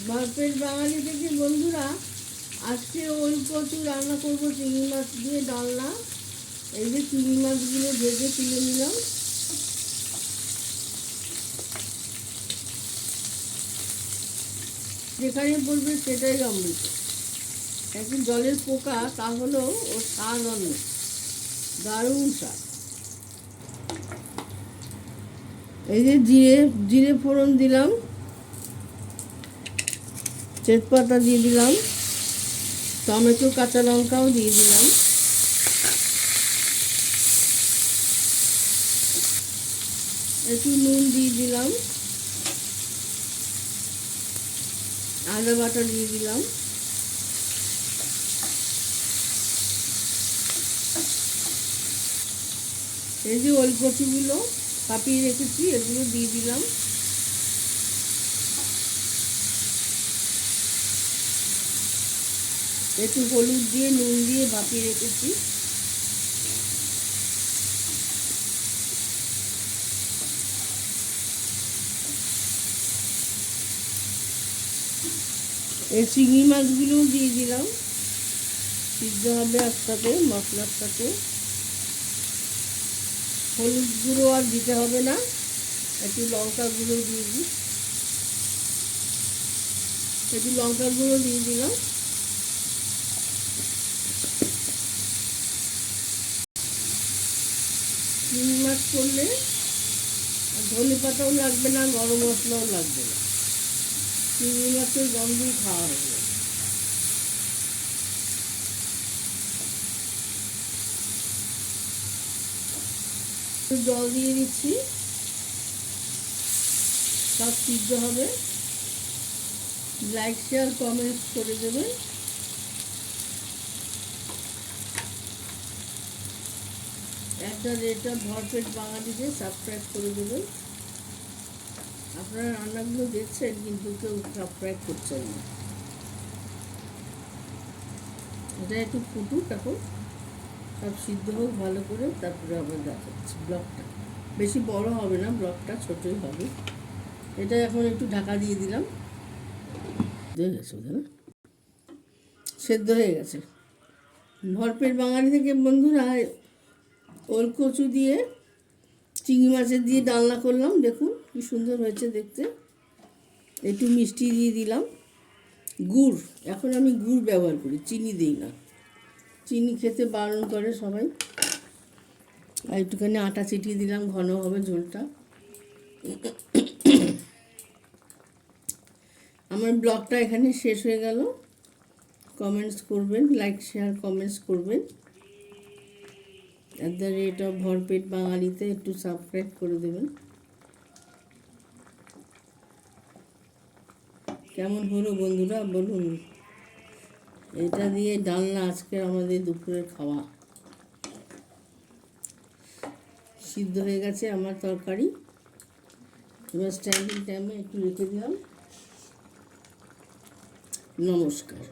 বাপের বাঙালি থেকে বন্ধুরা, আজকে ওল কচু রান্না করবো চিংড়ি মাছ দিয়ে ডালনা। এই যে চিংড়ি মাছগুলো ভেজে তুলে নিলাম। যেখানে বলবে সেটাই অমৃত। একটু জলের পোকা, তা হলেও ওর স্বাদ অন্য, দারুণ স্বাদ। এই যে জিরে ফোড়ন দিলাম, তেজপাতা দিয়ে দিলাম, টমেটো কাঁচা লঙ্কাও দিয়ে দিলাম, একটু নুন দিয়ে দিলাম, আদা বাটা দিয়ে দিলাম, এই যে ওল কচুগুলো কাটিয়ে রেখেছি এগুলো দিয়ে দিলাম, একটু হলুদ দিয়ে নুন দিয়ে ভাপিয়ে রেখেছি। এই চিংড়ি মাছগুলোও দিয়ে দিলাম, সিদ্ধ হবে একসাথে মশলার সাথে। হলুদ গুঁড়ো আর দিতে হবে না, একটু লঙ্কা গুঁড়ো দিয়ে দিই, একটু লঙ্কা গুঁড়ো দিয়ে দিলাম। চিংড়ি মাছ করলে ধনে পাতাও লাগবে না, গরম মশলাও লাগবে না, চিংড়ি মাছের গন্ধই খাওয়া হবে। জল দিয়ে দিচ্ছি, সব সিদ্ধ হবে। লাইক শেয়ার কমেন্টস করে দেবেন। একটা রেটা ভরপেট বাঙালিকে সাবস্ক্রাইব করে দেবেন। আপনারা রান্নাগুলো দেখছেন কিন্তু কেউ সাবস্ক্রাইব করছেন না। এটা একটু ফুটুক, এখন সব সিদ্ধ হোক ভালো করে, তারপরে আবার দেখাচ্ছি। ব্লগটা বেশি বড় হবে না, ব্লগটা ছোটই হবে। এটা এখন একটু ঢাকা দিয়ে দিলাম, হয়ে গেছে, না সেদ্ধ হয়ে গেছে। ভরপেট বাঙালি থেকে বন্ধুরা ওল কচু দিয়ে চিংড়ি মাছের দিয়ে ডালনা করলাম, দেখুন কি সুন্দর হয়েছে দেখতে। একটু মিষ্টি দিয়ে দিলাম, গুড়, এখন আমি গুড় ব্যবহার করি, চিনি দিই না, চিনি খেতে বারণ করে সবাই। আর একটুখানি আটা চিটিয়ে দিলাম, ঘন হবে ঝোলটা। আমার ব্লগটা এখানে শেষ হয়ে গেল। কমেন্টস করবেন, লাইক শেয়ার কমেন্টস করবেন। @ ভরপেট বাঙালিতে একটু সাবস্ক্রাইব করে দেবেন। কেমন হলো বন্ধুরা বলুন। এটা দিয়ে ডালনা আজকে আমাদের দুপুরের খাওয়া। সিদ্ধ হয়ে গেছে আমার তরকারি, এবার স্ট্যান্ডিং টাইমে একটু রেখে দিলাম। নমস্কার।